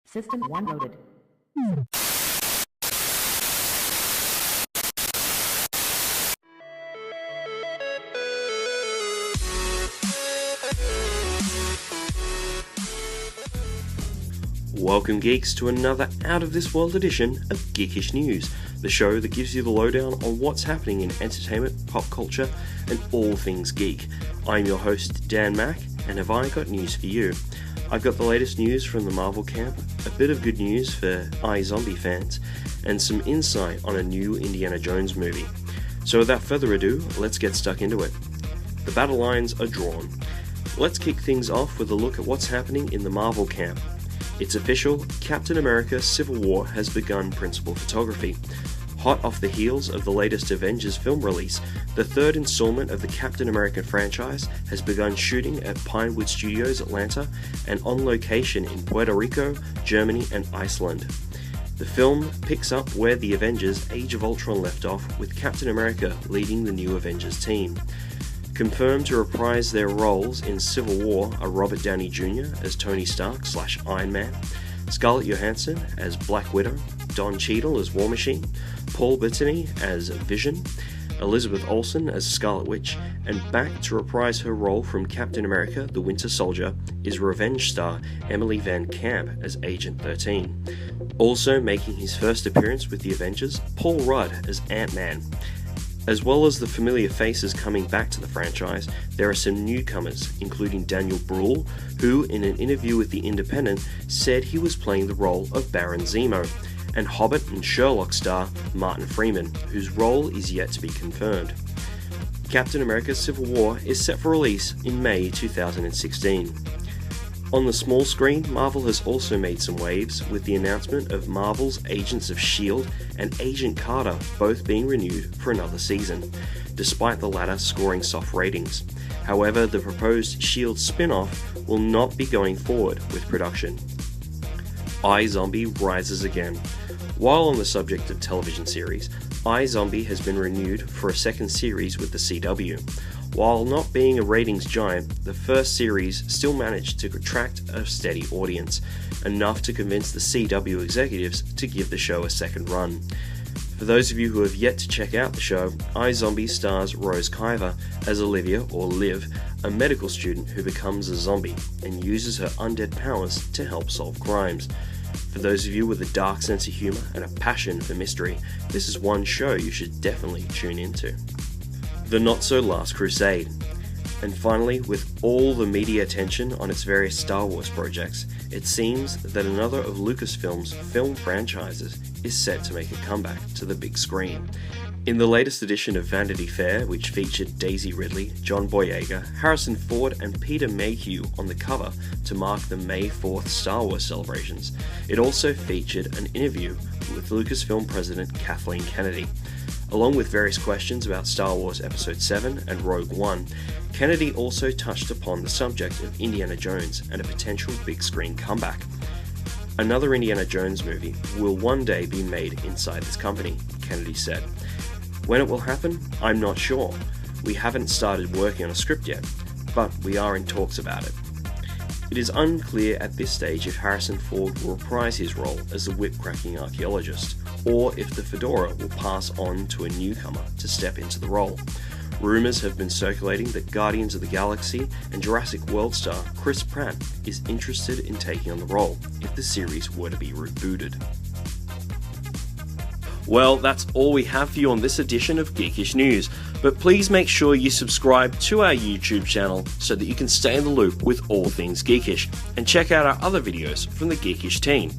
System 1 loaded. Welcome geeks to another out-of-this-world edition of GEEKisH News, the show that gives you the lowdown on what's happening in entertainment, pop culture, and all things geek. I'm your host, Dan Mack, and have I got news for you? I've got the latest news from the Marvel camp, a bit of good news for iZombie fans, and some insight on a new Indiana Jones movie. So without further ado, let's get stuck into it. The battle lines are drawn. Let's kick things off with a look at what's happening in the Marvel camp. It's official, Captain America Civil War has begun principal photography. Hot off the heels of the latest Avengers film release, the third installment of the Captain America franchise has begun shooting at Pinewood Studios Atlanta and on location in Puerto Rico, Germany and Iceland. The film picks up where the Avengers Age of Ultron left off, with Captain America leading the new Avengers team. Confirmed to reprise their roles in Civil War are Robert Downey Jr. as Tony Stark / Iron Man, Scarlett Johansson as Black Widow, Don Cheadle as War Machine, Paul Bettany as Vision, Elizabeth Olsen as Scarlet Witch, and back to reprise her role from Captain America the Winter Soldier is Revenge star Emily Van Camp as Agent 13. Also making his first appearance with the Avengers, Paul Rudd as Ant-Man. As well as the familiar faces coming back to the franchise, there are some newcomers, including Daniel Bruhl, who, in an interview with The Independent, said he was playing the role of Baron Zemo, and Hobbit and Sherlock star Martin Freeman, whose role is yet to be confirmed. Captain America Civil War is set for release in May 2016. On the small screen, Marvel has also made some waves with the announcement of Marvel's Agents of S.H.I.E.L.D. and Agent Carter both being renewed for another season, despite the latter scoring soft ratings. However, the proposed S.H.I.E.L.D. spin-off will not be going forward with production. iZombie rises again. While on the subject of television series, iZombie has been renewed for a second series with the CW. While not being a ratings giant, the first series still managed to attract a steady audience, enough to convince the CW executives to give the show a second run. For those of you who have yet to check out the show, iZombie stars Rose Kiver as Olivia, or Liv, a medical student who becomes a zombie and uses her undead powers to help solve crimes. For those of you with a dark sense of humour and a passion for mystery, this is one show you should definitely tune into. The Not So Last Crusade. And finally, with all the media attention on its various Star Wars projects, it seems that another of Lucasfilm's film franchises is set to make a comeback to the big screen. In the latest edition of Vanity Fair, which featured Daisy Ridley, John Boyega, Harrison Ford and Peter Mayhew on the cover to mark the May 4th Star Wars celebrations, it also featured an interview with Lucasfilm president Kathleen Kennedy. Along with various questions about Star Wars Episode 7 and Rogue One, Kennedy also touched upon the subject of Indiana Jones and a potential big screen comeback. Another Indiana Jones movie will one day be made inside this company, Kennedy said. When it will happen, I'm not sure. We haven't started working on a script yet, but we are in talks about it. It is unclear at this stage if Harrison Ford will reprise his role as the whip-cracking archaeologist, or if the fedora will pass on to a newcomer to step into the role. Rumours have been circulating that Guardians of the Galaxy and Jurassic World star Chris Pratt is interested in taking on the role if the series were to be rebooted. Well, that's all we have for you on this edition of GEEKisH News, but please make sure you subscribe to our YouTube channel so that you can stay in the loop with all things GEEKisH, and check out our other videos from the GEEKisH team.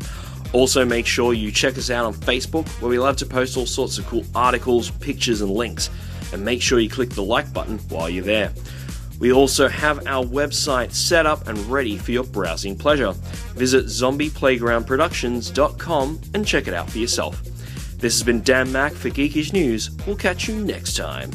Also make sure you check us out on Facebook, where we love to post all sorts of cool articles, pictures and links, and make sure you click the like button while you're there. We also have our website set up and ready for your browsing pleasure. Visit zombieplaygroundproductions.com and check it out for yourself. This has been Dan Mack for GEEKisH News. We'll catch you next time.